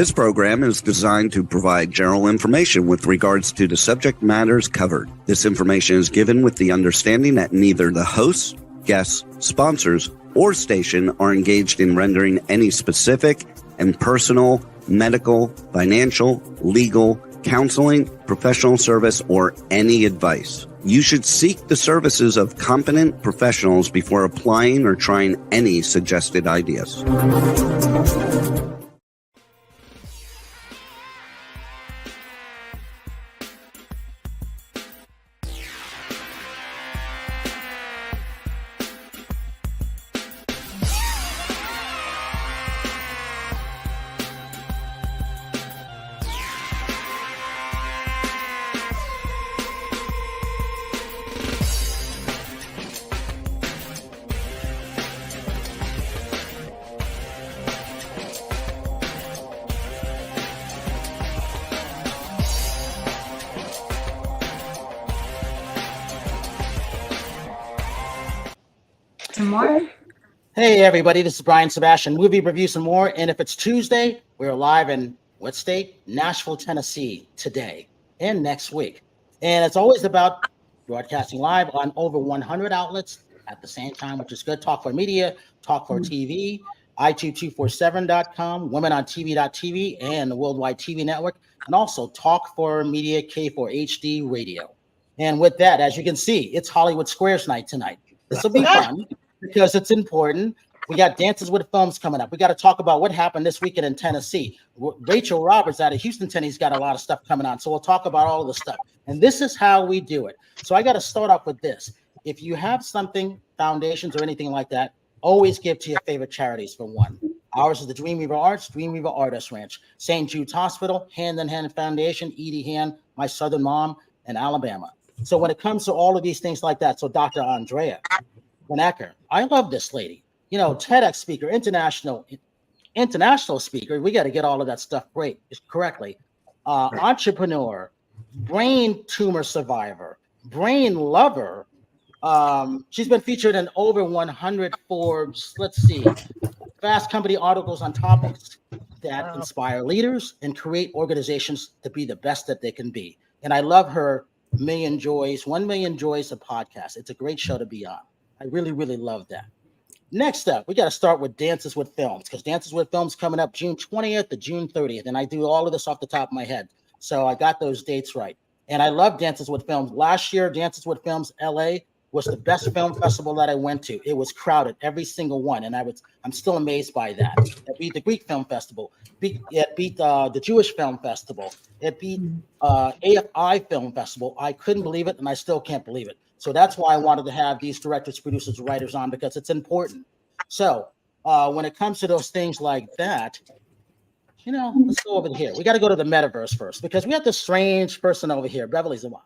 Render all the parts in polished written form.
This program is designed to provide general information with regards to the subject matters covered. This information is given with the understanding that neither the hosts, guests, sponsors, or station are engaged in rendering any specific and personal, medical, financial, legal, counseling, professional service, or any advice. You should seek the services of competent professionals before applying or trying any suggested ideas. More. Hey everybody, this is Brian Sebastian, movie reviews and more. And if it's Tuesday, we're live in what state? Nashville, Tennessee today and next week. And it's always about broadcasting live on over 100 outlets at the same time, which is good. Talk for Media, Talk for TV, iTube247.com, WomenOnTV.tv, and the Worldwide TV Network, and also Talk for Media K4HD Radio. And with that, as you can see, it's Hollywood Squares night tonight. This will be fun because it's important. We got Dances with Films coming up. We got to talk about what happened this weekend in Tennessee. Rachel Roberts out of Houston, Tennessee's got a lot of stuff coming on. So we'll talk about all of the stuff. And this is how we do it. So I got to start off with this. If you have something, foundations or anything like that, always give to your favorite charities for one. Ours is the Dreamweaver Arts, Dreamweaver Artist Ranch, St. Jude's Hospital, Hand in Hand Foundation, Edie Hand, my Southern Mom, and Alabama. So when it comes to all of these things like that, so Dr. Andreea Vanacker, I love this lady. You know, TEDx speaker, international speaker. We got to get all of that stuff correctly. Entrepreneur, brain tumor survivor, brain lover. She's been featured in over 100 Forbes, Fast Company articles on topics that inspire leaders and create organizations to be the best that they can be. And I love her 1 Million Joys, a podcast. It's a great show to be on. I really, really love that. Next up, we got to start with Dances with Films, because Dances with Films coming up June 20th to June 30th. And I do all of this off the top of my head. So I got those dates right. And I love Dances with Films. Last year, Dances with Films LA was the best film festival that I went to. It was crowded, every single one. And I'm still amazed by that. It beat the Greek Film Festival. It beat the Jewish Film Festival. It beat AFI Film Festival. I couldn't believe it, and I still can't believe it. So that's why I wanted to have these directors, producers, writers on, because it's important. So when it comes to those things like that, you know, let's go over here. We got to go to the metaverse first, because we have this strange person over here, Beverly Zeimet.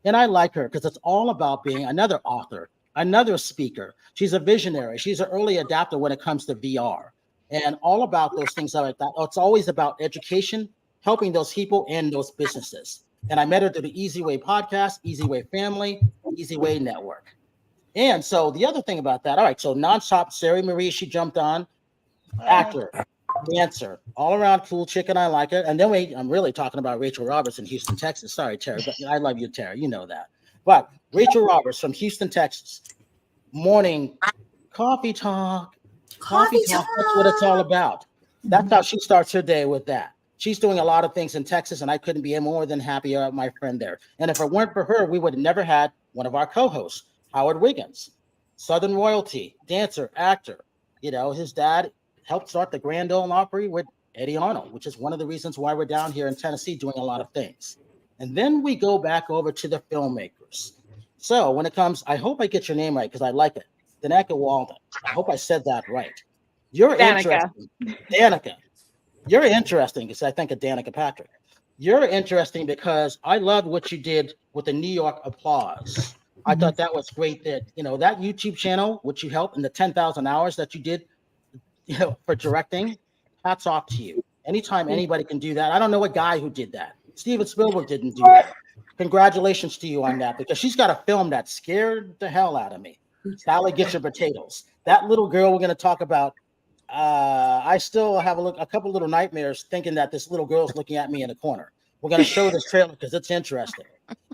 And I like her because it's all about being another author, another speaker. She's a visionary. She's an early adapter when it comes to VR and all about those things like that. It's always about education, helping those people and those businesses. And I met her through the Easy Way podcast, Easy Way Family, Easy Way Network. And so the other thing about that, all right, so nonstop, Sari Marie, she jumped on, actor, dancer, all around cool chick, and I like her. And then I'm really talking about Rachel Roberts in Houston, Texas. Sorry, Terry, but I love you, Terry. You know that. But Rachel Roberts from Houston, Texas. Morning coffee talk. Coffee talk. That's what it's all about. That's how she starts her day, with that. She's doing a lot of things in Texas, and I couldn't be more than happy about my friend there. And if it weren't for her, we would have never had one of our co-hosts, Howard Wiggins, Southern royalty, dancer, actor. You know, his dad helped start the Grand Ole Opry with Eddie Arnold, which is one of the reasons why we're down here in Tennessee doing a lot of things. And then we go back over to the filmmakers. So when it comes, I hope I get your name right because I like it. Danicah Waldo. I hope I said that right. You're interesting. Danicah. You're interesting because I think of Danica Patrick. You're interesting because I loved what you did with the New York Applause. I thought that was great that, you know, that YouTube channel, which you helped, and the 10,000 hours that you did, you know, for directing, hats off to you. Anytime anybody can do that. I don't know a guy who did that. Steven Spielberg didn't do that. Congratulations to you on that, because she's got a film that scared the hell out of me. Sally Gets Your Potatoes. That little girl we're going to talk about I still have a couple little nightmares thinking that this little girl's looking at me in the corner. We're going to show this trailer because it's interesting.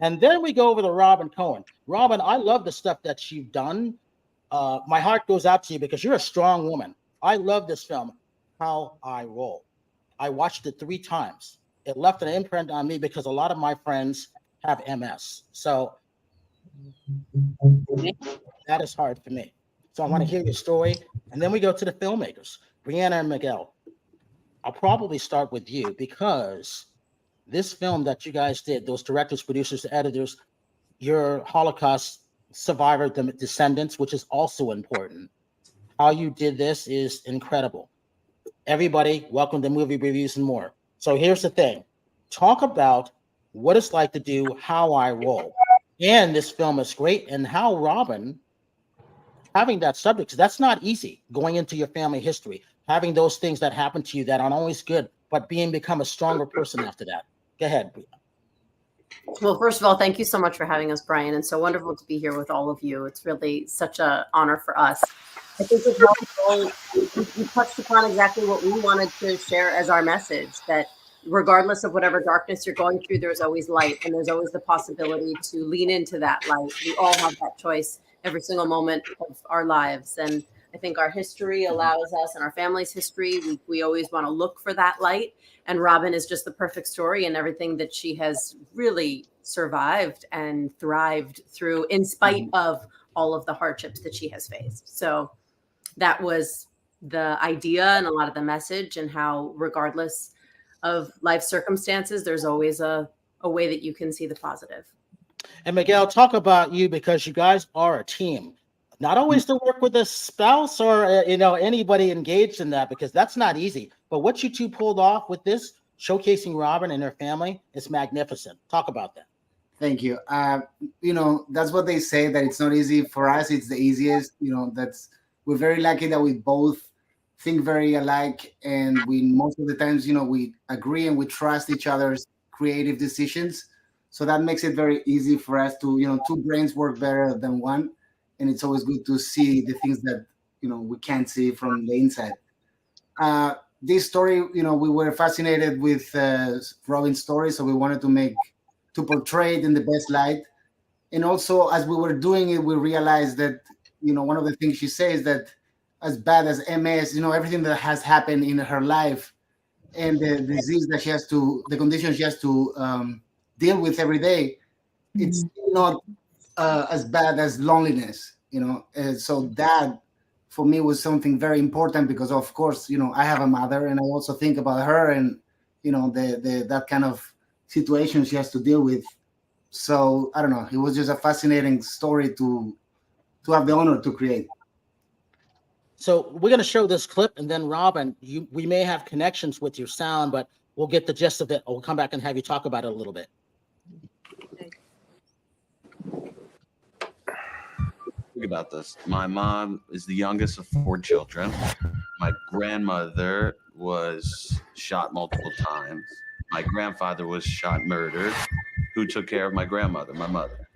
And then we go over to Robin Cohen. Robin, I love the stuff that you've done. My heart goes out to you because you're a strong woman. I love this film, How I Roll. I watched it 3 times. It left an imprint on me because a lot of my friends have MS. So that is hard for me. So I want to hear your story. And then we go to the filmmakers, Brianne and Miguel. I'll probably start with you because this film that you guys did, those directors, producers, editors, your Holocaust survivor descendants, which is also important. How you did this is incredible. Everybody, welcome to Movie Reviews and More. So here's the thing. Talk about what it's like to do How I Roll. And this film is great. And how Robin, having that subject, 'cause that's not easy, going into your family history, having those things that happen to you that aren't always good, but become a stronger person after that. Go ahead. Well, first of all, thank you so much for having us, Brian. And so wonderful to be here with all of you. It's really such an honor for us. I think you touched upon exactly what we wanted to share as our message, that regardless of whatever darkness you're going through, there's always light, and there's always the possibility to lean into that light. We all have that choice every single moment of our lives. And I think our history allows us, and our family's history, we always want to look for that light. And Robin is just the perfect story, and everything that she has really survived and thrived through in spite of all of the hardships that she has faced. So that was the idea and a lot of the message, and how regardless of life circumstances, there's always a way that you can see the positive. And Miguel, talk about you, because you guys are a team. Not always to work with a spouse or anybody engaged in that, because that's not easy. But what you two pulled off with this, showcasing Robin and her family, is magnificent. Talk about that. Thank you. That's what they say, that it's not easy. For us, it's the easiest. We're very lucky that we both think very alike, and we most of the times, we agree and we trust each other's creative decisions. So that makes it very easy for us to, 2 brains work better than one. And it's always good to see the things that, we can't see from the inside. This story, we were fascinated with Robin's story, so we wanted to portray it in the best light. And also, as we were doing it, we realized that, one of the things she says, that as bad as MS, everything that has happened in her life and the disease that the condition she has to deal with every day, it's not as bad as loneliness, and so that for me was something very important, because of course, I have a mother, and I also think about her, and that kind of situation she has to deal with. So I don't know, it was just a fascinating story to have the honor to create. So we're going to show this clip, and then Robin, we may have connections with your sound, but we'll get the gist of it. We'll come back and have you talk about it a little bit. Think about this. My mom is the youngest of 4 children. My grandmother was shot multiple times. My grandfather was shot, murdered. Who took care of my grandmother, my mother?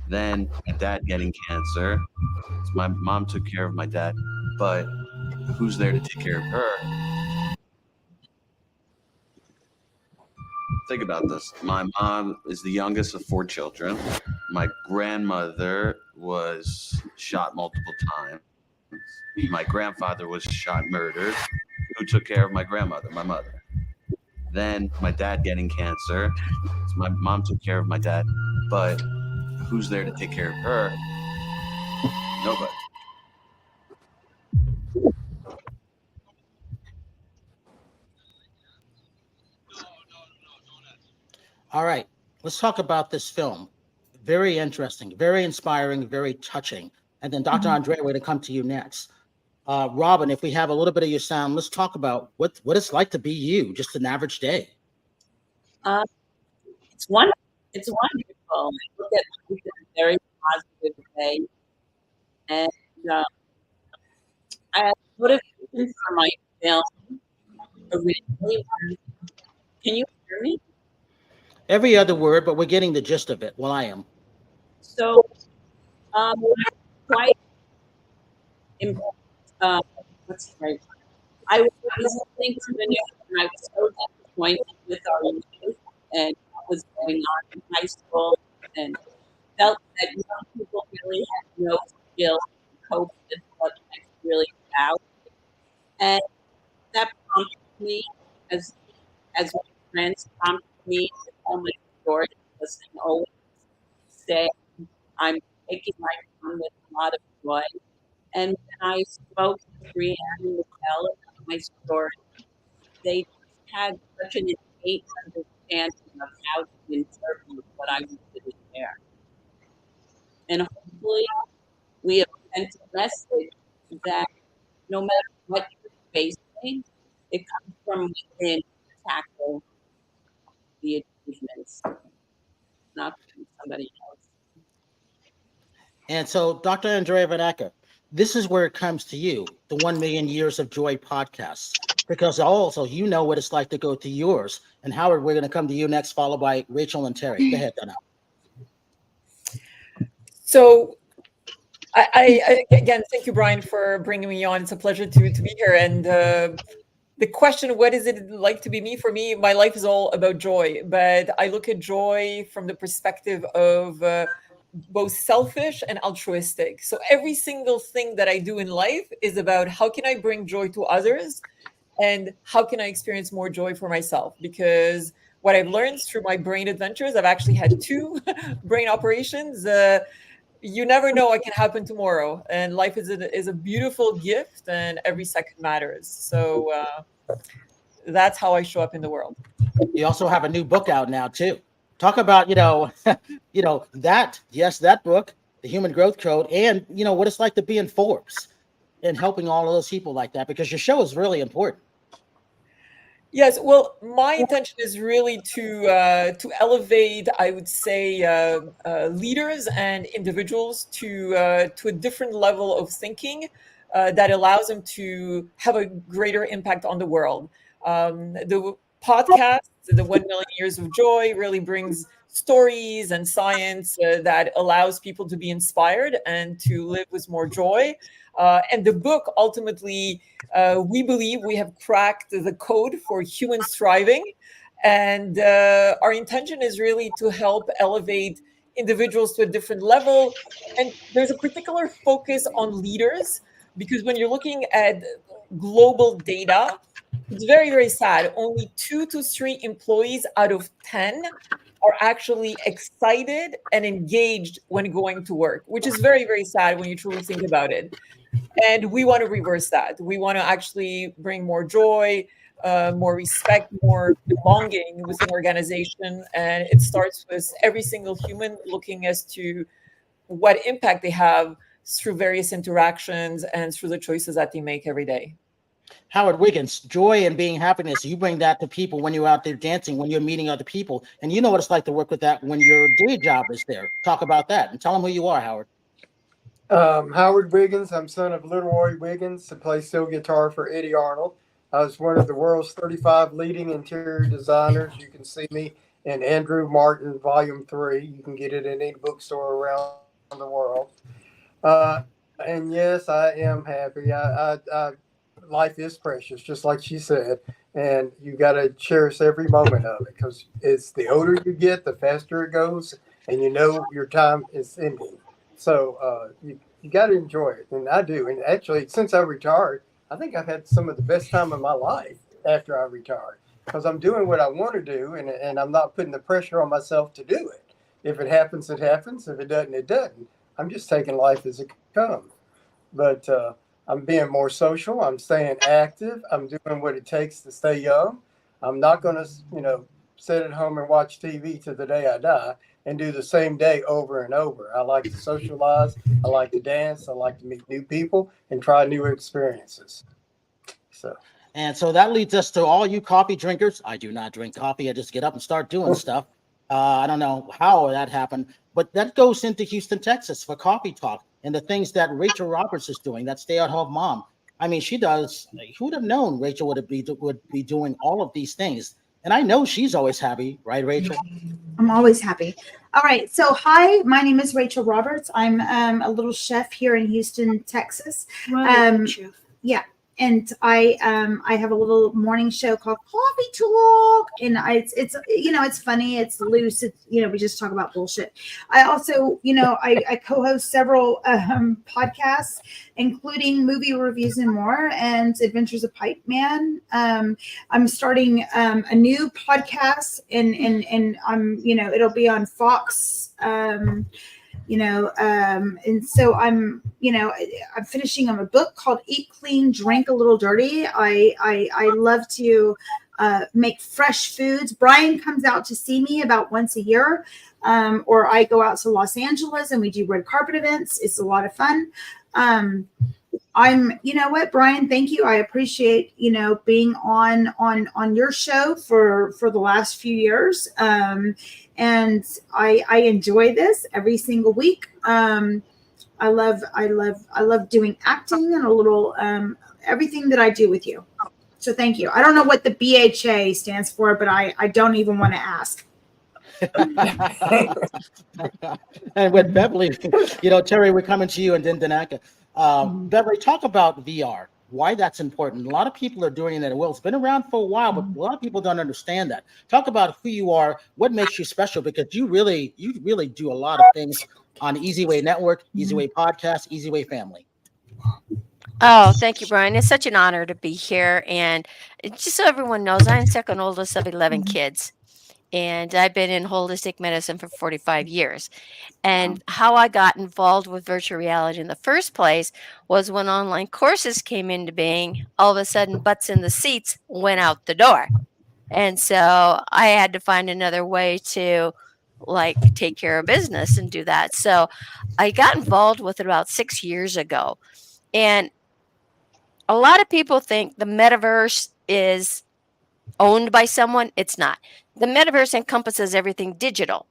Then my dad getting cancer. So my mom took care of my dad, but who's there to take care of her? Think about this. My mom is the youngest of 4 children. My grandmother was shot multiple times. My grandfather was shot, murdered. Who took care of my grandmother, my mother? Then my dad getting cancer. So my mom took care of my dad, but who's there to take care of her? Nobody. All right, let's talk about this film. Very interesting, very inspiring, very touching. And then Dr. Andreea, we're going to come to you next. Robin, if we have a little bit of your sound, let's talk about what it's like to be you, just an average day. It's wonderful. It's wonderful. I look at life in a very positive way. And I motivation for my film originally. Can you hear me? Every other word, but we're getting the gist of it. Well, I am. So quite What's right? I was listening to the news and I was so disappointed with our youth and what was going on in high school, and felt that young people really had no skills to cope with what life's really about. And that prompted me, as my friends prompted me to tell my story, listening always, say I'm taking my time with a lot of joy. And when I spoke to Brianne and Michelle about my story, they just had such an innate understanding of how to interpret what I wanted to share. And hopefully we have sent a message that no matter what you're facing, it comes from within to tackle the achievements, not from somebody else. And so, Dr. Andreea Vanacker, this is where it comes to you, the 1 Million Years of Joy podcast, because also you know what it's like to go to yours. And Howard, we're going to come to you next, followed by Rachel and Terry. Go ahead, Donna. So I again, thank you, Brian, for bringing me on. It's a pleasure to be here. And the question, what is it like to be me? For me, my life is all about joy, but I look at joy from the perspective of both selfish and altruistic. So every single thing that I do in life is about how can I bring joy to others and how can I experience more joy for myself? Because what I've learned through my brain adventures, I've actually had 2 brain operations. You never know what can happen tomorrow, and life is a beautiful gift, and every second matters. So that's how I show up in the world. You also have a new book out now too. Talk about that book, The Human Growth Code, and what it's like to be in Forbes and helping all of those people like that, because your show is really important. Yes, well, my intention is really to elevate, I would say, leaders and individuals to a different level of thinking that allows them to have a greater impact on the world. The podcast, the 1 Million Years of Joy, really brings stories and science that allows people to be inspired and to live with more joy. And the book, ultimately, we believe we have cracked the code for humans thriving. And our intention is really to help elevate individuals to a different level. And there's a particular focus on leaders, because when you're looking at global data, it's very, very sad. Only 2 to 3 employees out of 10 are actually excited and engaged when going to work, which is very, very sad when you truly think about it. And we want to reverse that. We want to actually bring more joy, more respect, more belonging within organization. And it starts with every single human looking as to what impact they have through various interactions and through the choices that they make every day. Howard Wiggins, joy and being happiness, you bring that to people when you're out there dancing, when you're meeting other people. And you know what it's like to work with that when your day job is there. Talk about that and tell them who you are, Howard. Howard Wiggins. I'm son of Little Roy Wiggins, who plays steel guitar for Eddie Arnold. I was one of the world's 35 leading interior designers. You can see me in Andrew Martin Volume 3. You can get it in any bookstore around the world. And yes, I am happy. Life is precious, just like she said, and you got to cherish every moment of it, because it's the older you get, the faster it goes, and your time is ending. So you got to enjoy it, and I do. And actually, since I retired, I think I've had some of the best time of my life after I retired, because I'm doing what I want to do, and I'm not putting the pressure on myself to do it. If it happens, it happens. If it doesn't, it doesn't. I'm just taking life as it comes. But I'm being more social. I'm staying active. I'm doing what it takes to stay young. I'm not going to, sit at home and watch TV till the day I die and do the same day over and over. I like to socialize. I like to dance. I like to meet new people and try new experiences. And so that leads us to all you coffee drinkers. I do not drink coffee. I just get up and start doing stuff. I don't know how that happened, but that goes into Houston, Texas for Coffee Talk and the things that Rachel Roberts is doing, that stay-at-home mom. I mean, she does. Who would have known Rachel would be doing all of these things? And I know she's always happy, right, Rachel? I'm always happy. All right. So, hi, my name is Rachel Roberts. I'm a little chef here in Houston, Texas. Chef. Yeah. and I have a little morning show called Coffee Talk, and it's you know, it's funny, it's loose, it's, you know, we just talk about bullshit. I also, you know, I co-host several podcasts, including Movie Reviews and More and Adventures of Pipe Man. I'm starting a new podcast, and I'm, you know, it'll be on Fox. You know, and so I'm, you know, I'm finishing a book called Eat Clean, Drink a Little Dirty. I love to make fresh foods. Brian comes out to see me about once a year, or I go out to Los Angeles and we do red carpet events. It's a lot of fun. You know what, Brian, thank you. I appreciate, you know, being on your show for the last few years. And I enjoy this every single week. I love doing acting and a little, everything that I do with you. So thank you. I don't know what the BHA stands for, but I don't even want to ask. And with Beverly, you know, Terry, we're coming to you, and then Danicah. Beverly, talk about VR, why that's important. A lot of people are doing that. Well, it's been around for a while, but a lot of people don't understand that. Talk about who you are, what makes you special, because you really do a lot of things on Easy Way Network, Easy Way Podcast, Easy Way Family. Oh, thank you, Brian. It's such an honor to be here. And just so everyone knows, I'm second oldest of 11 kids. And I've been in holistic medicine for 45 years. And how I got involved with virtual reality in the first place was when online courses came into being. All of a sudden, butts in the seats went out the door. And so I had to find another way to take care of business and do that. So I got involved with it about 6 years ago. And a lot of people think the metaverse is owned by someone. It's not. The metaverse encompasses everything digital.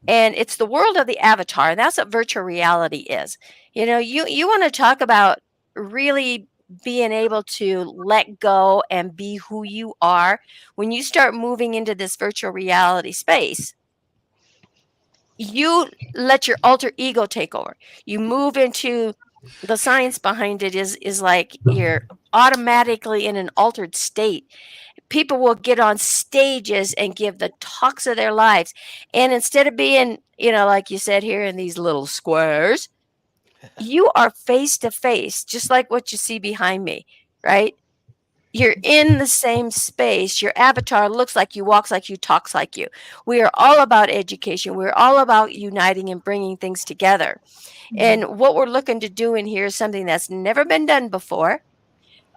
And it's the world of the avatar. That's what virtual reality is. You know, you want to talk about really being able to let go and be who you are. When you start moving into this virtual reality space, you let your alter ego take over. You move into the science behind it is like you're automatically in an altered state. People will get on stages and give the talks of their lives. And instead of being, you know, like you said here in these little squares, you are face to face, just like what you see behind me, right? You're in the same space. Your avatar looks like you, walks like you, talks like you. We are all about education. We're all about uniting and bringing things together. And what we're looking to do in here is something that's never been done before.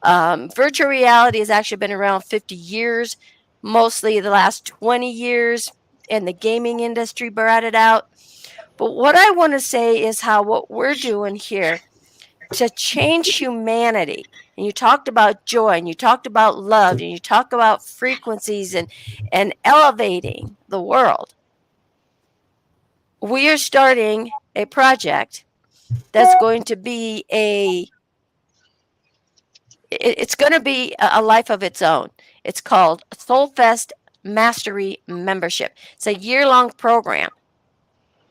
Virtual reality has actually been around 50 years, mostly the last 20 years, and the gaming industry brought it out. But what I want to say is how what we're doing here to change humanity. And you talked about joy, and you talked about love, and you talk about frequencies and elevating the world. We are starting a project that's going to be it's going to be a life of its own. It's called Soulfest Mastery Membership. It's a year-long program.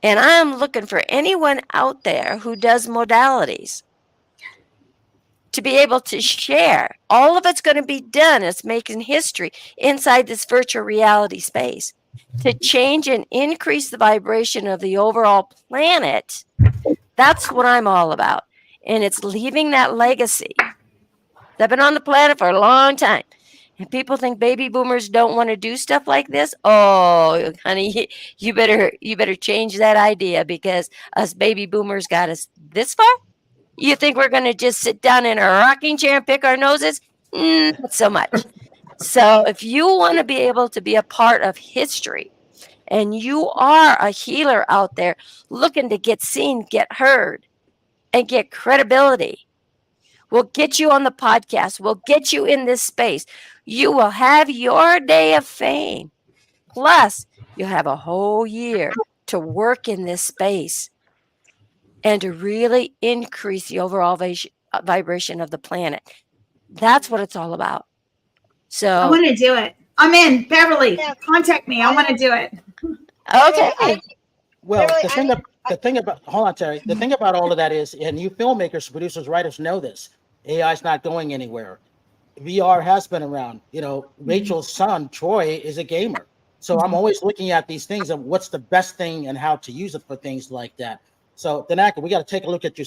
And I'm looking for anyone out there who does modalities to be able to share. All of it's going to be done. It's making history inside this virtual reality space to change and increase the vibration of the overall planet. That's what I'm all about. And it's leaving that legacy. I've been on the planet for a long time. And people think baby boomers don't want to do stuff like this. Oh, honey, you better change that idea, because us baby boomers got us this far. You think we're going to just sit down in a rocking chair and pick our noses? Not so much. So if you want to be able to be a part of history, and you are a healer out there looking to get seen, get heard, and get credibility, we'll get you on the podcast. We'll get you in this space. You will have your day of fame. Plus, you'll have a whole year to work in this space and to really increase the overall vibration of the planet. That's what it's all about. So I want to do it. I'm in. Beverly, contact me. I want to do it. Okay. Well, the thing about hold on, Terry. The thing about all of that is, and you filmmakers, producers, writers know this. AI is not going anywhere. VR has been around. You know, Rachel's son, Troy, is a gamer. So I'm always looking at these things of what's the best thing and how to use it for things like that. So, Danicah, we got to take a look at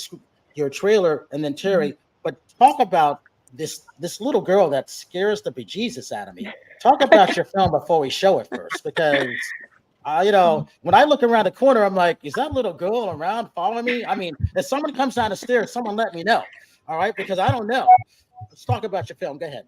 your trailer, and then Terry, but talk about this little girl that scares the bejesus out of me. Talk about your film before we show it first, because you know, when I look around the corner, I'm like, is that little girl around following me? I mean, if someone comes down the stairs, someone let me know. All right, because I don't know. Let's talk about your film. Go ahead.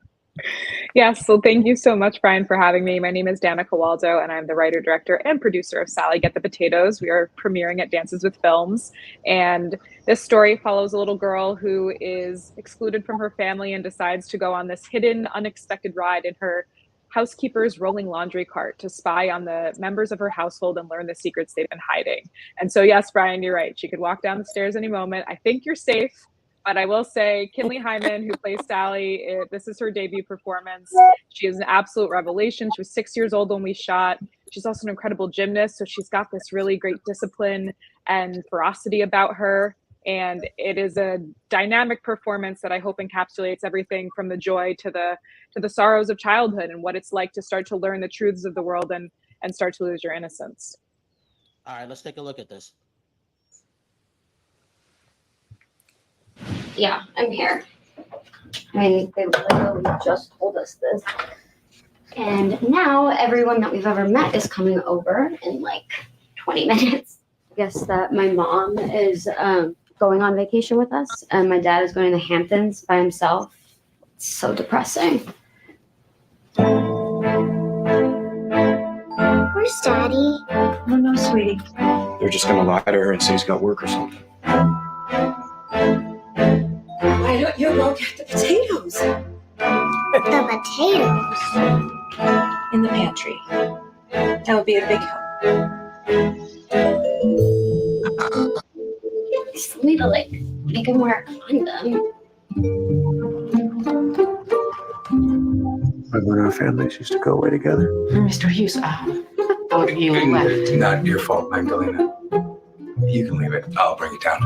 Yes, so thank you so much, Brian, for having me. My name is Danicah Waldo, and I'm the writer, director, and producer of Sally Get the Potatoes. We are premiering at Dances with Films, and this story follows a little girl who is excluded from her family and decides to go on this hidden, unexpected ride in her housekeeper's rolling laundry cart to spy on the members of her household and learn the secrets they've been hiding. And so, yes, Brian, you're right. She could walk down the stairs any moment. I think you're safe. But I will say, Kinley Hyman, who plays Sally, this is her debut performance. She is an absolute revelation. She was 6 years old when we shot. She's also an incredible gymnast, so she's got this really great discipline and ferocity about her. And it is a dynamic performance that I hope encapsulates everything from the joy to the sorrows of childhood and what it's like to start to learn the truths of the world and start to lose your innocence. All right, let's take a look at this. Yeah, I'm here. I mean, they literally just told us this. And now everyone that we've ever met is coming over in like 20 minutes. I guess that my mom is going on vacation with us, and my dad is going to the Hamptons by himself. It's so depressing. Where's Daddy? Oh, no, sweetie. They're just going to lie to her and say he's got work or something. Why don't you go get the potatoes? The potatoes? In the pantry. That would be a big help. It's for me to like make him wear a condom. Remember our families used to go away together? Mr. Hughes, both of you left. Not your fault, Magdalena. You can leave it. I'll bring it down.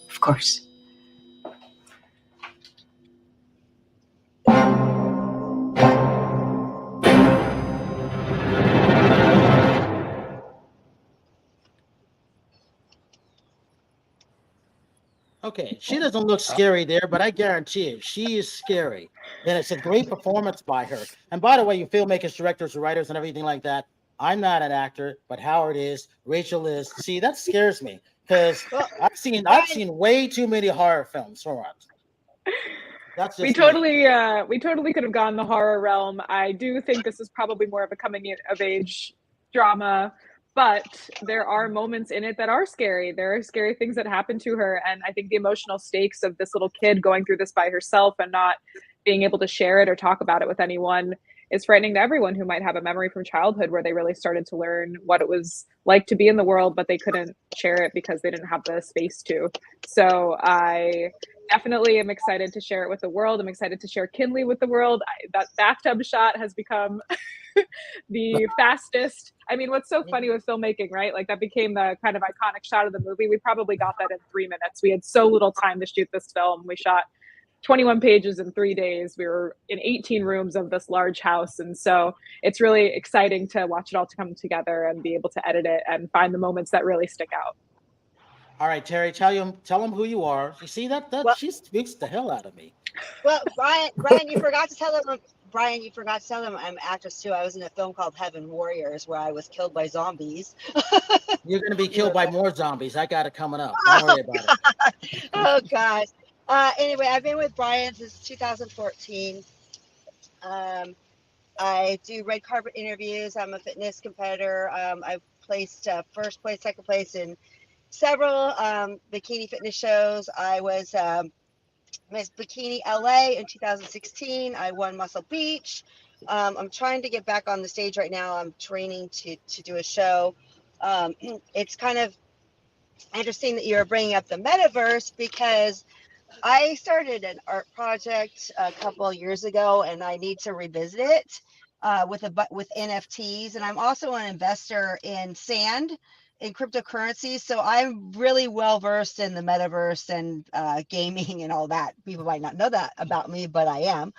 Of course. Okay, she doesn't look scary there, but I guarantee you, she is scary. And it's a great performance by her. And by the way, you filmmakers, directors, writers, and everything like that, I'm not an actor, but Howard is, Rachel is. See, that scares me because I've seen way too many horror films for us. That's just we totally could have gone the horror realm. I do think this is probably more of a coming of age drama, but there are moments in it that are scary. There are scary things that happen to her. And I think the emotional stakes of this little kid going through this by herself and not being able to share it or talk about it with anyone is frightening to everyone who might have a memory from childhood where they really started to learn what it was like to be in the world, but they couldn't share it because they didn't have the space to. So I definitely am excited to share it with the world. I'm excited to share Kinley with the world. That bathtub shot has become the fastest. I mean, what's so funny with filmmaking, right? Like that became the kind of iconic shot of the movie. We probably got that in 3 minutes. We had so little time to shoot this film. We shot 21 pages in 3 days. We were in 18 rooms of this large house. And so it's really exciting to watch it all to come together and be able to edit it and find the moments that really stick out. All right, Terry, tell them who you are. You see that she speaks the hell out of me. Well, Brian, you forgot to tell them. Brian, you forgot to tell them I'm an actress too. I was in a film called Heaven Warriors where I was killed by zombies. You're going to be killed by more zombies. I got it coming up. Don't worry about it. Oh gosh. Anyway, I've been with Brian since 2014. I do red carpet interviews. I'm a fitness competitor. I've placed first place, second place in several bikini fitness shows. I was Miss Bikini LA in 2016. I won Muscle Beach. I'm trying to get back on the stage right now. I'm training to do a show. It's kind of interesting that you're bringing up the metaverse because I started an art project a couple of years ago and I need to revisit it with NFTs. And I'm also an investor in sand. in cryptocurrency, so I'm really well versed in the metaverse and gaming and all that. People might not know that about me, but I am.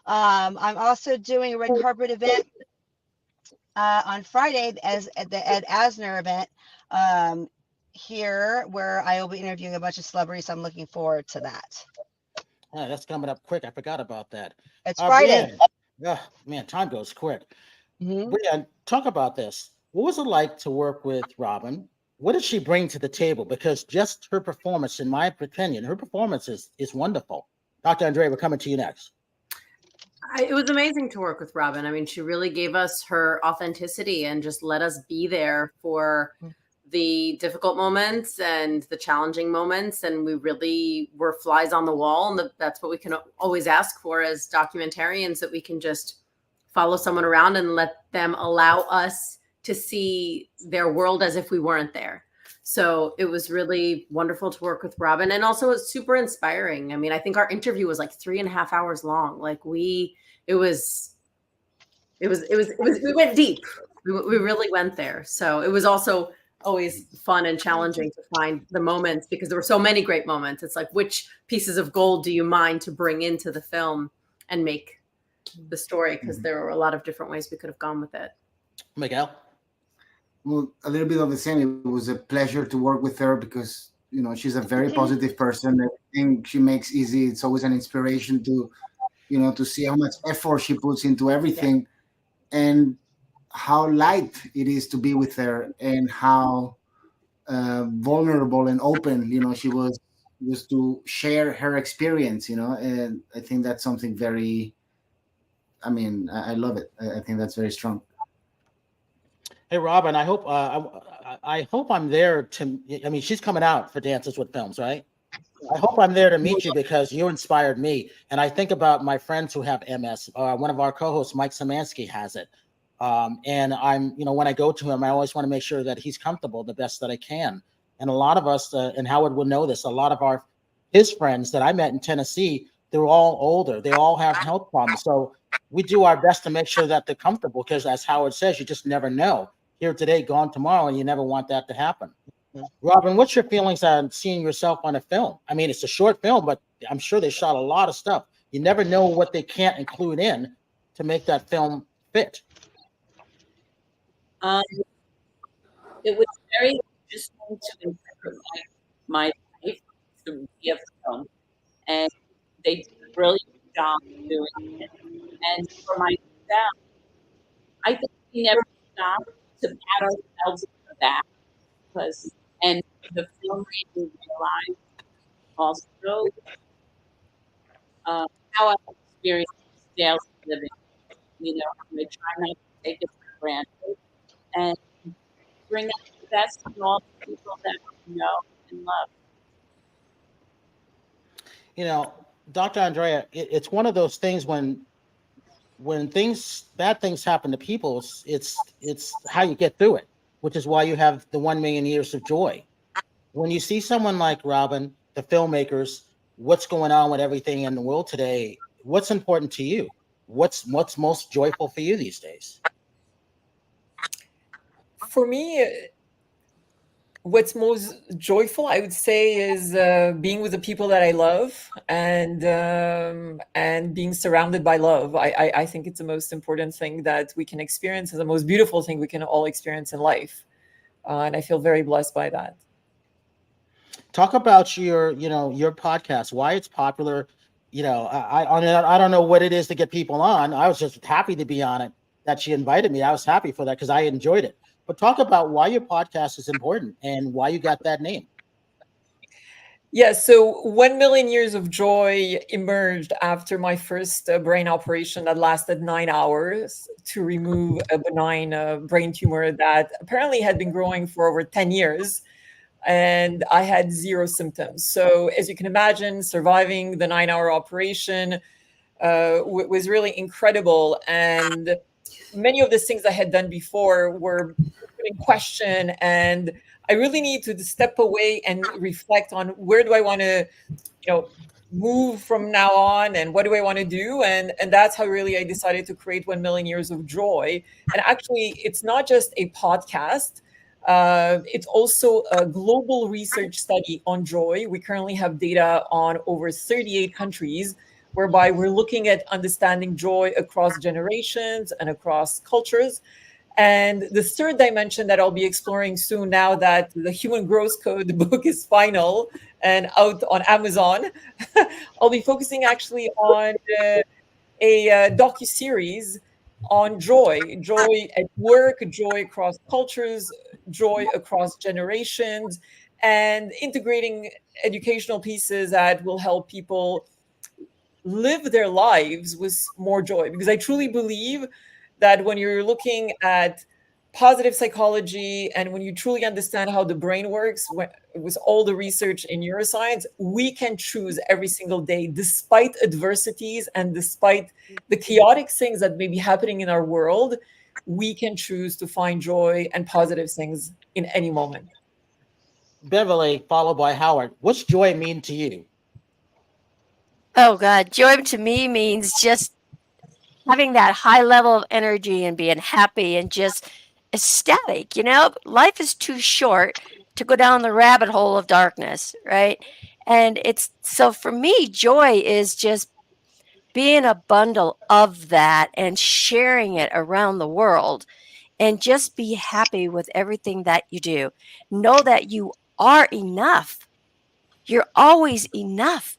I'm also doing a red carpet event on Friday as at the Ed Asner event here, where I will be interviewing a bunch of celebrities. I'm looking forward to that. Yeah, that's coming up quick. I forgot about that. It's Friday. Brianne, man, time goes quick. Mm-hmm. Brianne, talk about this. What was it like to work with Robin? What did she bring to the table? Because just her performance, in my opinion, her performance is wonderful. Dr. Andreea, we're coming to you next. It was amazing to work with Robin. I mean, she really gave us her authenticity and just let us be there for the difficult moments and the challenging moments. And we really were flies on the wall. And that's what we can always ask for as documentarians, that we can just follow someone around and let them allow us to see their world as if we weren't there. So it was really wonderful to work with Robin. And also it's super inspiring. I mean, I think our interview was like 3.5 hours long. Like we went deep. We really went there. So it was also always fun and challenging to find the moments, because there were so many great moments. It's like, which pieces of gold do you mind to bring into the film and make the story? Because there were a lot of different ways we could have gone with it. Miguel? Well, a little bit of the same. It was a pleasure to work with her because, you know, she's a very positive person. Everything she makes easy. It's always an inspiration to, you know, to see how much effort she puts into everything, and how light it is to be with her, and how vulnerable and open, you know, she was just to share her experience, you know. And I think that's something very, I mean, I love it. I think that's very strong. Hey, Robin, I hope I'm there to. I mean, she's coming out for Dances with Films, right? I hope I'm there to meet you because you inspired me. And I think about my friends who have MS. One of our co-hosts, Mike Szymanski, has it. And I'm, you know, when I go to him, I always want to make sure that he's comfortable the best that I can. And a lot of us, and Howard will know this, a lot of his friends that I met in Tennessee, they're all older. They all have health problems. So we do our best to make sure that they're comfortable, because as Howard says, you just never know. Here today, gone tomorrow, and you never want that to happen. Robin, what's your feelings on seeing yourself on a film? I mean, it's a short film, but I'm sure they shot a lot of stuff. You never know what they can't include in to make that film fit. It was very interesting to interpret my life through the film, and they did a brilliant job doing it. And for myself, I think we never stopped to pat ourselves on the back, and the film made me realize also how I experience daily living. You know, I try not to take it for granted and bring out the best in all the people that we know and love. You know, Dr. Andreea, it's one of those things when bad things happen to people, it's how you get through it, which is why you have the 1 million years of joy. When you see someone like Robin, the filmmakers, what's going on with everything in the world today, what's important to you? What's most joyful for you these days? For me, what's most joyful, I would say, is being with the people that I love and being surrounded by love. I think it's the most important thing that we can experience, and the most beautiful thing we can all experience in life. And I feel very blessed by that. Talk about your podcast, why it's popular. You know, I don't know what it is to get people on. I was just happy to be on it, that she invited me. I was happy for that because I enjoyed it. But talk about why your podcast is important and why you got that name. Yeah, so 1 million years of joy emerged after my first brain operation that lasted 9 hours to remove a benign brain tumor that apparently had been growing for over 10 years. And I had 0 symptoms. So as you can imagine, surviving the 9-hour operation was really incredible. And many of the things I had done before were put in question, and I really need to step away and reflect on where do I want to, move from now on, and what do I want to do, and that's how really I decided to create 1 million years of joy. And actually, it's not just a podcast. It's also a global research study on joy. We currently have data on over 38 countries, whereby we're looking at understanding joy across generations and across cultures. And the third dimension that I'll be exploring soon, now that the Human Growth Code book is final and out on Amazon, I'll be focusing actually on a docu-series on joy at work, joy across cultures, joy across generations, and integrating educational pieces that will help people live their lives with more joy. Because I truly believe that when you're looking at positive psychology and when you truly understand how the brain works, with all the research in neuroscience, we can choose every single day, despite adversities and despite the chaotic things that may be happening in our world, we can choose to find joy and positive things in any moment. Beverly, followed by Howard. What's joy mean to you? Oh God, joy to me means just having that high level of energy and being happy and just ecstatic. You know, life is too short to go down the rabbit hole of darkness, right? And it's so for me, joy is just being a bundle of that and sharing it around the world, and just be happy with everything that you do. Know that you are enough. You're always enough.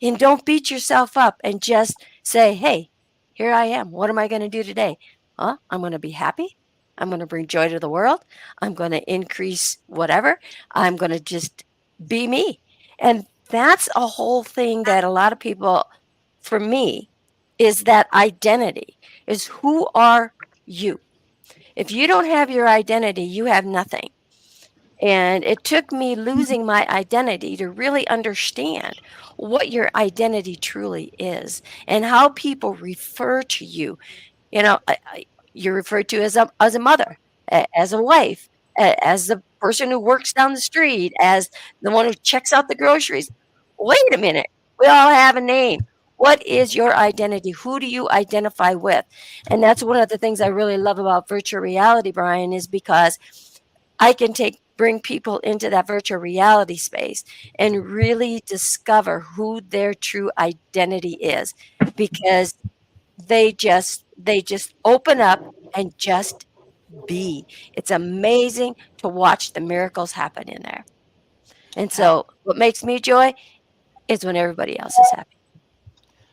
And don't beat yourself up, and just say, hey, here I am. What am I going to do today? I'm going to be happy. I'm going to bring joy to the world. I'm going to increase whatever. I'm going to just be me. And that's a whole thing that a lot of people, for me, is that identity, is who are you? If you don't have your identity, you have nothing. And it took me losing my identity to really understand what your identity truly is and how people refer to you. You know, you're referred to as a mother, as a wife, as the person who works down the street, as the one who checks out the groceries. Wait a minute. We all have a name. What is your identity? Who do you identify with? And that's one of the things I really love about virtual reality, Brian, is because I can bring people into that virtual reality space and really discover who their true identity is, because they just open up and just be. It's amazing to watch the miracles happen in there. And so what makes me joy is when everybody else is happy.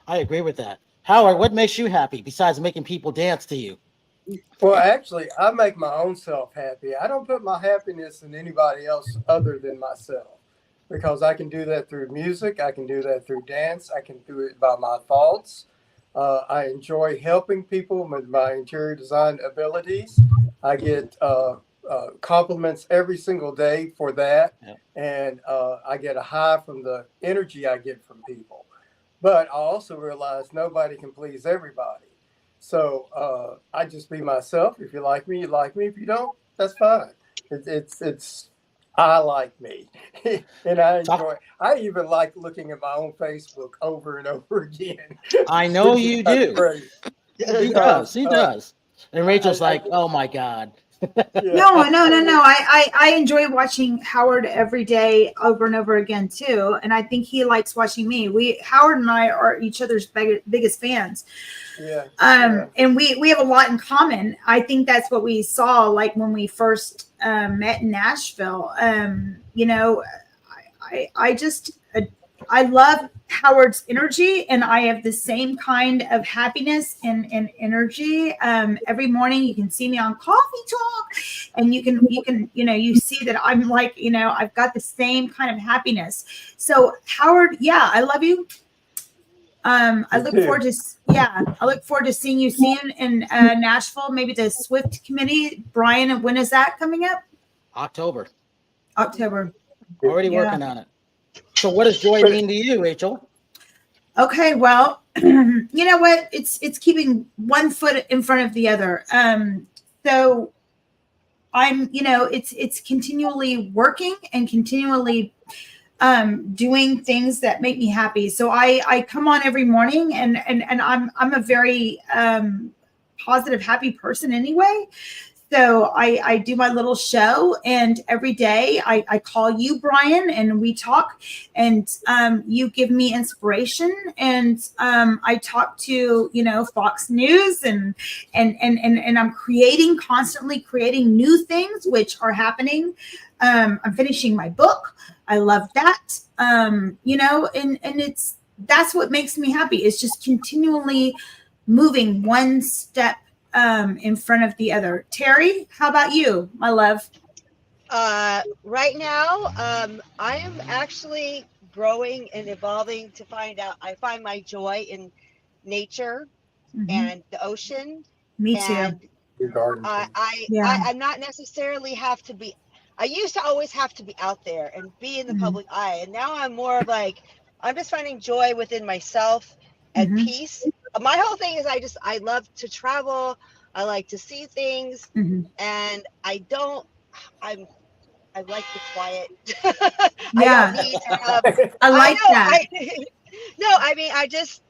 I agree with that. Howard, what makes you happy besides making people dance to you? Well, actually, I make my own self happy. I don't put my happiness in anybody else other than myself, because I can do that through music. I can do that through dance. I can do it by my thoughts. I enjoy helping people with my interior design abilities. I get compliments every single day for that. Yeah. And I get a high from the energy I get from people. But I also realize nobody can please everybody. So I just be myself. If you like me, you like me. If you don't, that's fine. It's I like me, and I enjoy. I even like looking at my own Facebook over and over again. I know you do. He does. He does. And Rachel's like, "Oh my God." No. I enjoy watching Howard every day over and over again too, and I think he likes watching me. Howard and I are each other's biggest fans. Yeah. And we have a lot in common. I think that's what we saw, like when we first met in Nashville. You know, I love Howard's energy, and I have the same kind of happiness and energy. Every morning you can see me on Coffee Talk, and you can, you see that I'm like, I've got the same kind of happiness. So Howard, yeah, I love you. I look forward to seeing you soon in Nashville, maybe the Swift Committee. Brian, when is that coming up? October. Already working on it. So what does joy mean to you, Rachel? Okay, well, you know what? It's keeping one foot in front of the other. So I'm, it's continually working and continually doing things that make me happy. So I come on every morning, and I'm a very positive, happy person anyway. So I do my little show, and every day I call you, Brian, and we talk, and you give me inspiration, and I talk to, you know, Fox News, and I'm constantly creating new things which are happening. I'm finishing my book. I love that. You know, and that's what makes me happy. It's just continually moving one step in front of the other. Terry, how about you, my love? Right now, I am actually growing and evolving to find out. I find my joy in nature and the ocean. Me too. And I'm not necessarily have to be. I used to always have to be out there and be in the public eye, and now I'm more of like, I'm just finding joy within myself and peace. My whole thing is I love to travel. I like to see things, and I like the quiet. Yeah. I don't need to have. I like that. No, I mean,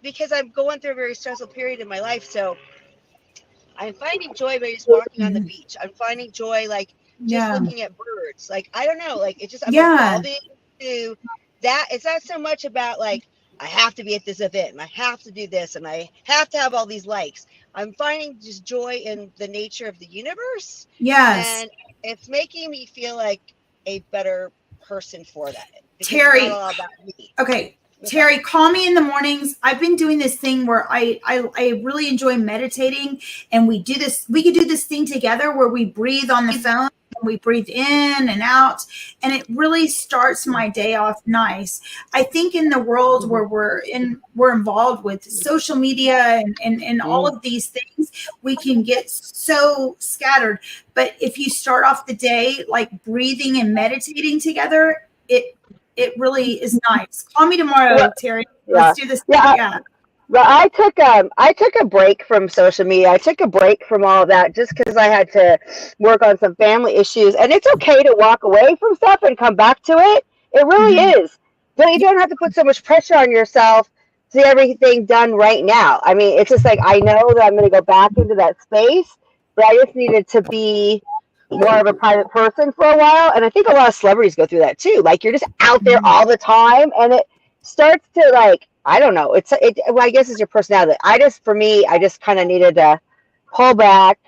because I'm going through a very stressful period in my life, so I'm finding joy by just walking on the beach. I'm finding joy like just looking at birds. Like, I don't know, like it's just I'm evolving to that. It's not so much about like I have to be at this event and I have to do this and I have to have all these likes. I'm finding just joy in the nature of the universe. Yes. And it's making me feel like a better person for that. Terry. It's not all about me. Okay. Terry, call me in the mornings. I've been doing this thing where I really enjoy meditating, and we could do this thing together where we breathe on the phone and we breathe in and out, and it really starts my day off nice. I think in the world where we're involved with social media and all of these things, we can get so scattered. But if you start off the day like breathing and meditating together, it really is nice. Call me tomorrow, Terry. Let's do this. Yeah. Well, I took a break from social media. I took a break from all of that just because I had to work on some family issues. And it's okay to walk away from stuff and come back to it. It really is. But you don't have to put so much pressure on yourself to get everything done right now. I mean, it's just like I know that I'm going to go back into that space, but I just needed to be more of a private person for a while. And I think a lot of celebrities go through that too. Like you're just out there all the time, and it starts to like, I don't know. Well, I guess it's your personality. I just kind of needed to pull back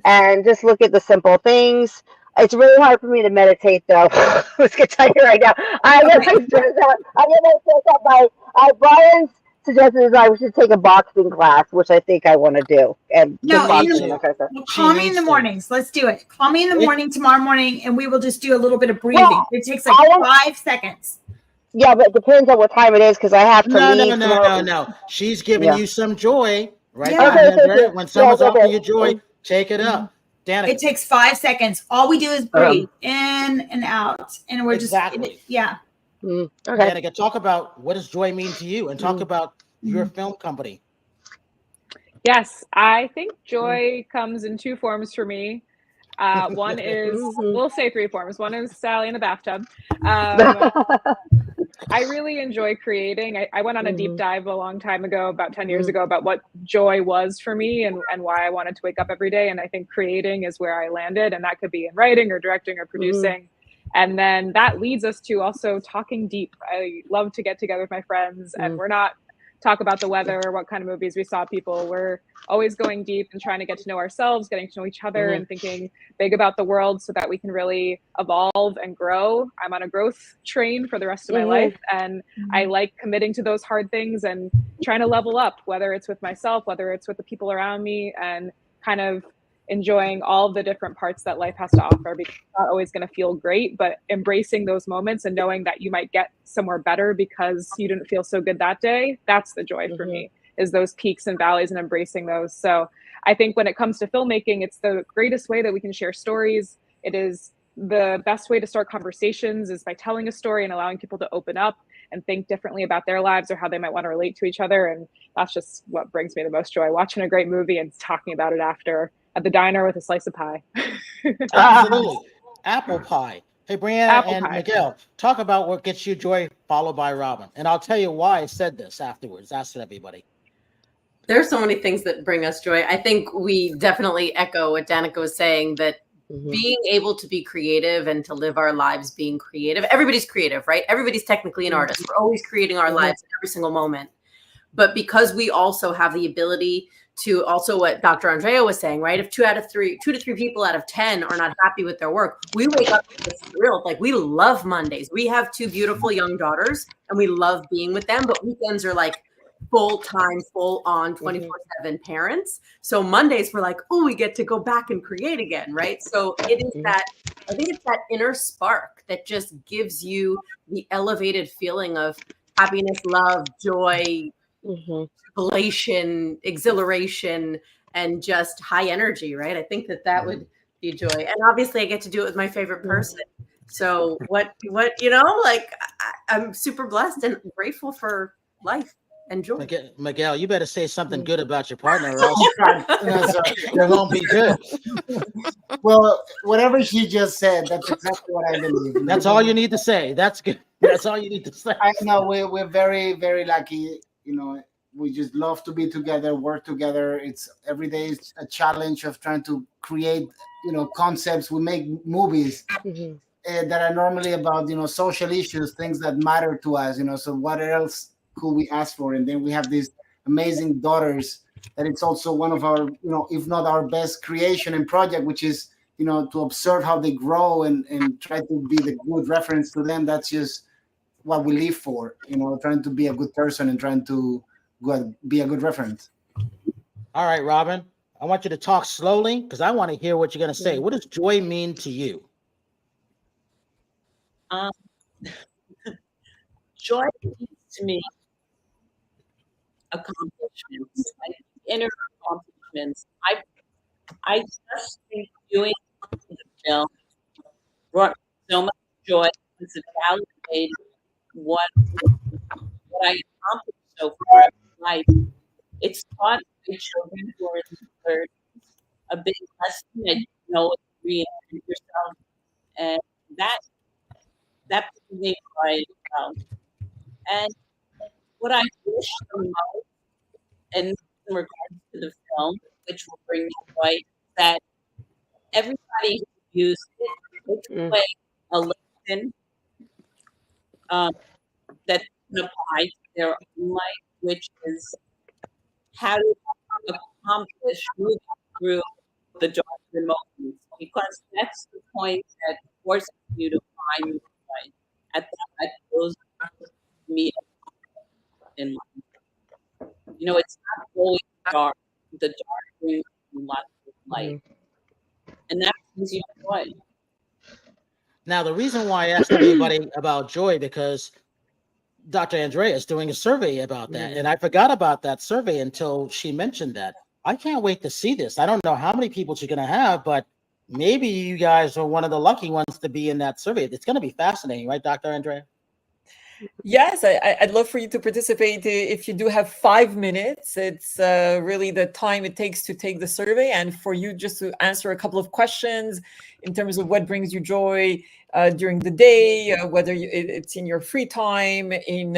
and just look at the simple things. It's really hard for me to meditate though. I was going to tell you right now. I get my stress out by Brian's suggested is I should take a boxing class, which I think I want to do. And call me in the mornings. Let's do it. Call me in the morning tomorrow morning, and we will just do a little bit of breathing. It takes like 5 seconds. Yeah, but it depends on what time it is because I have to leave. No. She's giving you some joy, right? Yeah. When someone's offering you joy, take it up. Danicah. It takes 5 seconds. All we do is breathe in and out, and we're just yeah. Okay. Danicah, talk about what does joy mean to you, and talk about your film company. Yes, I think joy comes in 2 forms for me. One is, we'll say 3 forms. One is Sally in the bathtub. I really enjoy creating. I went on a deep dive a long time ago, about 10 years ago, about what joy was for me and why I wanted to wake up every day. And I think creating is where I landed, and that could be in writing or directing or producing. And then that leads us to also talking deep. I love to get together with my friends, and we're not talk about the weather or what kind of movies we saw people. We're always going deep and trying to get to know ourselves, getting to know each other, and thinking big about the world so that we can really evolve and grow. I'm on a growth train for the rest of my life, and I like committing to those hard things and trying to level up, whether it's with myself, whether it's with the people around me, and kind of enjoying all the different parts that life has to offer, because it's not always going to feel great, but embracing those moments and knowing that you might get somewhere better because you didn't feel so good that day. That's the joy for me, is those peaks and valleys and embracing those. So I think when it comes to filmmaking, it's the greatest way that we can share stories. It is the best way to start conversations, is by telling a story and allowing people to open up and think differently about their lives or how they might want to relate to each other. And that's just what brings me the most joy, watching a great movie and talking about it after at the diner with a slice of pie. Absolutely. Apple pie. Hey, Brianne and Miguel, talk about what gets you joy, followed by Robin. And I'll tell you why I said this afterwards. Ask everybody. There's so many things that bring us joy. I think we definitely echo what Danicah was saying, that being able to be creative and to live our lives being creative. Everybody's creative, right? Everybody's technically an artist. We're always creating our lives in every single moment. But because we also have the ability to, also what Dr. Andreea was saying, right? If 2 to 3 people out of 10 are not happy with their work, we wake up thrilled. Like, we love Mondays. We have 2 beautiful young daughters and we love being with them, but weekends are like full-time, full-on 24/7 parents. So Mondays we're like, oh, we get to go back and create again, right? So it is that, I think it's that inner spark that just gives you the elevated feeling of happiness, love, joy, elation, exhilaration, and just high energy, right? I think that would be joy. And obviously I get to do it with my favorite person. So what, like, I'm super blessed and grateful for life and joy. Miguel, you better say something good about your partner, or else it won't be good. Well, whatever she just said, that's exactly what I believe. That's all you need to say. That's good. That's all you need to say. I know we're very, very lucky. We just love to be together, work together. It's every day is a challenge of trying to create, concepts. We make movies that are normally about, social issues, things that matter to us, so what else could we ask for? And then we have these amazing daughters that it's also one of our, if not our best creation and project, which is, to observe how they grow and try to be the good reference to them. That's just what we live for, trying to be a good person and trying to be a good reference. All right, Robin, I want you to talk slowly because I want to hear what you're going to say. What does joy mean to you? Joy means to me accomplishments, like inner accomplishments. I just think doing the film brought so much joy because it validated what I accomplished so far in life. It's taught my children who are in the 30s a big lesson that you know reinvent yourself, and that puts me right now. And what I wish the most, and in regards to the film, which will bring me joy, that everybody who used it would play a lesson that can apply to their own life, which is how to accomplish moving through the dark moments, because that's the point that forces you to find your joy at those meetings in life. It's not always dark. The dark brings lots of light, and that brings you joy. Now, the reason why I asked everybody about joy, because Dr. Andreea is doing a survey about that, and I forgot about that survey until she mentioned that. I can't wait to see this. I don't know how many people she's going to have, but maybe you guys are one of the lucky ones to be in that survey. It's going to be fascinating, right, Dr. Andreea? Yes, I'd love for you to participate. If you do have 5 minutes, it's really the time it takes to take the survey, and for you just to answer a couple of questions in terms of what brings you joy during the day, whether it's in your free time, in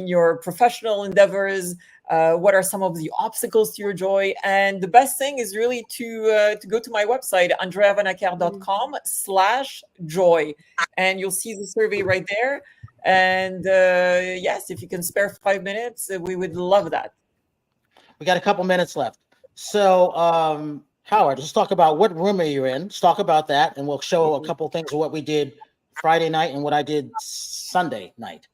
your professional endeavors. What are some of the obstacles to your joy? And the best thing is really to go to my website, andreavanacker.com/joy, and you'll see the survey right there. And yes, if you can spare 5 minutes, we would love that. We got a couple minutes left. So, Howard, let's talk about what room are you in. Let's talk about that, and we'll show a couple things of what we did Friday night and what I did Sunday night.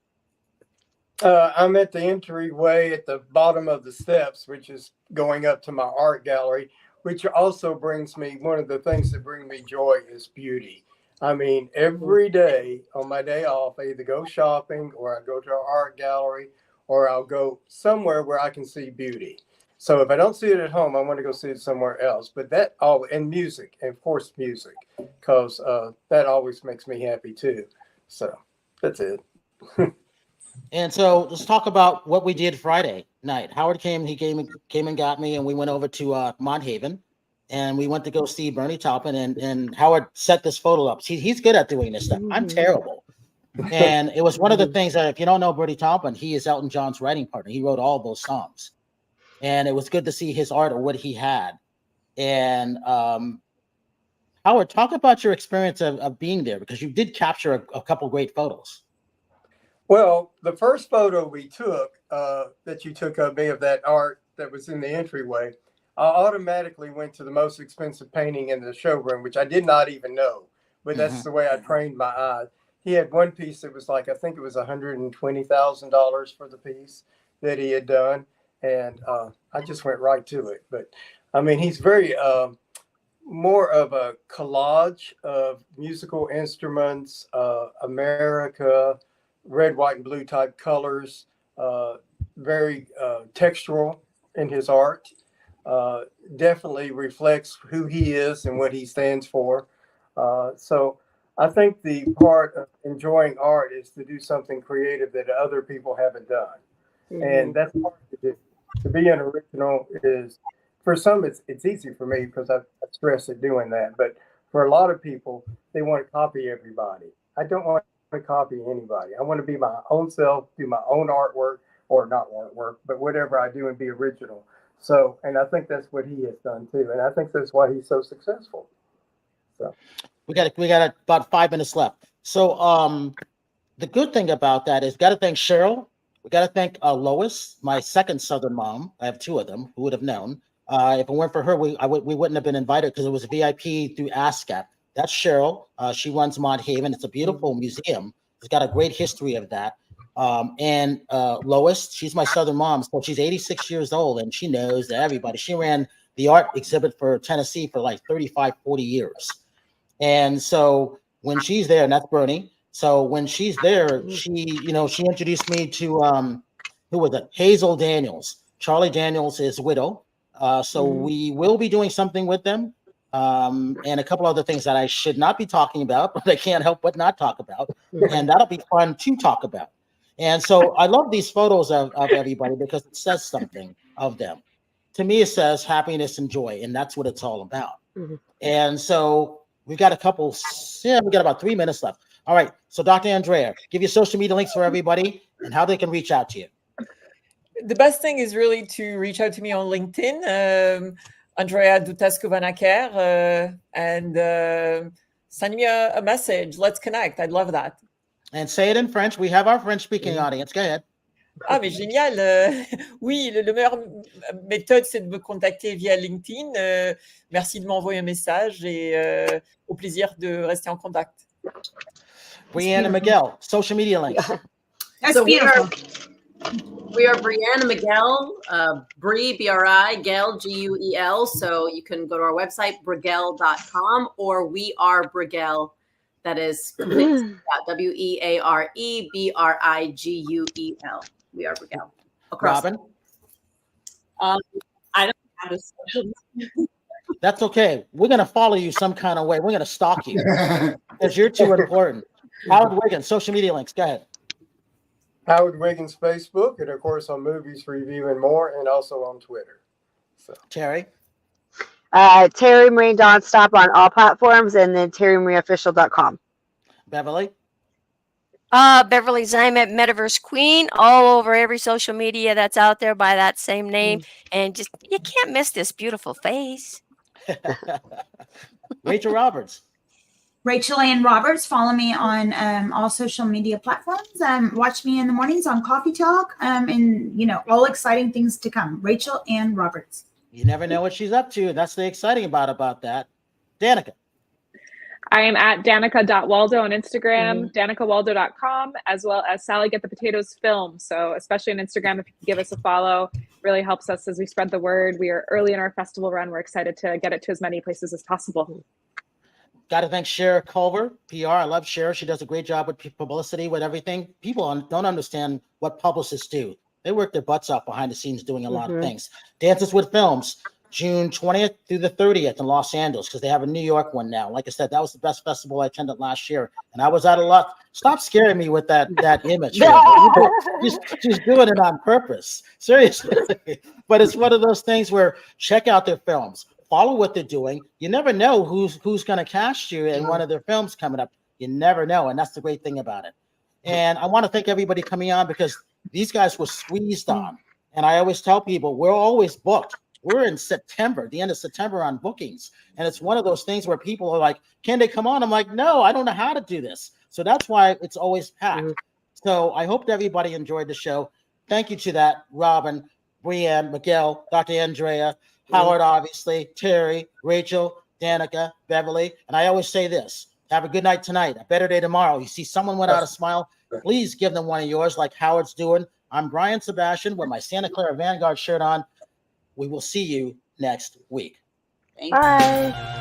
I'm at the entryway at the bottom of the steps, which is going up to my art gallery, which also brings me, one of the things that bring me joy is beauty. I mean, every day on my day off, I either go shopping or I go to an art gallery or I'll go somewhere where I can see beauty. So if I don't see it at home, I want to go see it somewhere else. But and music, and of course music, because that always makes me happy too. So that's it. And so let's talk about what we did Friday night. Howard came and got me, and we went over to Mont Haven, and we went to go see Bernie Taupin, and Howard set this photo up. He's good at doing this stuff. I'm terrible. And it was one of the things that, if you don't know Bernie Taupin, he is Elton John's writing partner. He wrote all those songs. and it was good to see his art or what he had. And Howard, talk about your experience of being there, because you did capture a couple great photos. Well, the first photo we took that you took of me of that art that was in the entryway, I automatically went to the most expensive painting in the showroom, which I did not even know, but that's the way I trained my eye. He had one piece that was like, I think it was $120,000 for the piece that he had done. And I just went right to it. But I mean, he's very more of a collage of musical instruments, America, red, white, and blue type colors, very textural in his art. Definitely reflects who he is and what he stands for. So I think the part of enjoying art is to do something creative that other people haven't done. And that's part of it. To be an original is, for some, it's easy for me because I stress at doing that. But for a lot of people, they want to copy everybody. I don't want to copy anybody. I want to be my own self, do my own artwork, or not artwork, but whatever I do and be original. So, and I think that's what he has done too. And I think that's why he's so successful. So we got about 5 minutes left. So the good thing about that is got to thank Cheryl. We got to thank Lois, my second Southern mom. I have two of them. Who would have known? If it weren't for her, we wouldn't have been invited because it was a VIP through ASCAP. That's Cheryl. She runs Mont Haven. It's a beautiful museum. It's got a great history of that. And Lois, she's my Southern mom. So she's 86 years old and she knows everybody. She ran the art exhibit for Tennessee for like 35, 40 years. And so when she's there, and that's Bernie. So when she's there, she introduced me to who was it? Hazel Daniels. Charlie Daniels' his widow. So we will be doing something with them. And a couple other things that I should not be talking about, but I can't help but not talk about. And that'll be fun to talk about. And so I love these photos of everybody because it says something of them. To me, it says happiness and joy, and that's what it's all about. And so we got we got about 3 minutes left. All right. So Dr. Andreea, give your social media links for everybody and how they can reach out to you. The best thing is really to reach out to me on LinkedIn, Andreea Vanacker, and send me a message. Let's connect. I'd love that. And say it in French. We have our French-speaking audience. Go ahead. Ah, mais génial. Oui, la meilleure méthode, c'est de me contacter via LinkedIn. Merci de m'envoyer un message et au plaisir de rester en contact. Brianne and Miguel, social media links. That's beautiful. We are Brianne and Miguel, Bri, B-R-I, Gail, G-U-E-L. So you can go to our website, brigel.com, or We Are Brigel. That is W-E-A-R-E-B-R-I-G-U-E-L. We Are Brigel. Robin? I don't have a social media. That's okay. We're going to follow you some kind of way. We're going to stalk you because you're too important. Howard Wiggins, social media links. Go ahead. Howard Wiggins Facebook, and of course on Movies Review and More, and also on Twitter. So Terry? Terry Marie Nonstop on all platforms, and then terrymariaofficial.com. Beverly? Beverly Zeimet, Metaverse Queen, all over every social media that's out there by that same name. And just, you can't miss this beautiful face. Rachel Roberts. Rachel Ann Roberts. Follow me on all social media platforms. Watch me in the mornings on Coffee Talk. And, all exciting things to come. Rachel Ann Roberts. You never know what she's up to. That's the exciting about that. Danicah. I am at Danicah.Waldo on Instagram, DanicahWaldo.com, as well as Sally Get the Potatoes Film. So especially on Instagram, if you can give us a follow, really helps us as we spread the word. We are early in our festival run. We're excited to get it to as many places as possible. Got to thank Cher Culver, PR. I love Cher. She does a great job with publicity, with everything. People don't understand what publicists do. They work their butts off behind the scenes doing a lot of things. Dances with Films, June 20th through the 30th in Los Angeles, because they have a New York one now. Like I said, that was the best festival I attended last year, and I was out of luck. Stop scaring me with that image. She's doing it on purpose. Seriously. But it's one of those things where check out their films. Follow what they're doing. You never know who's going to cast you in one of their films coming up. You never know, and that's the great thing about it. And I want to thank everybody coming on because these guys were squeezed on. And I always tell people, we're always booked. We're in September, the end of September on bookings. And it's one of those things where people are like, can they come on? I'm like, no, I don't know how to do this. So that's why it's always packed. So I hope everybody enjoyed the show. Thank you to that, Robin, Brianne, Miguel, Dr. Andrea, Howard, obviously, Terry, Rachel, Danicah, Beverly. And I always say this, have a good night tonight, a better day tomorrow. You see someone without a smile, please give them one of yours like Howard's doing. I'm Brian Sebastian with my Santa Clara Vanguard shirt on. We will see you next week. Bye.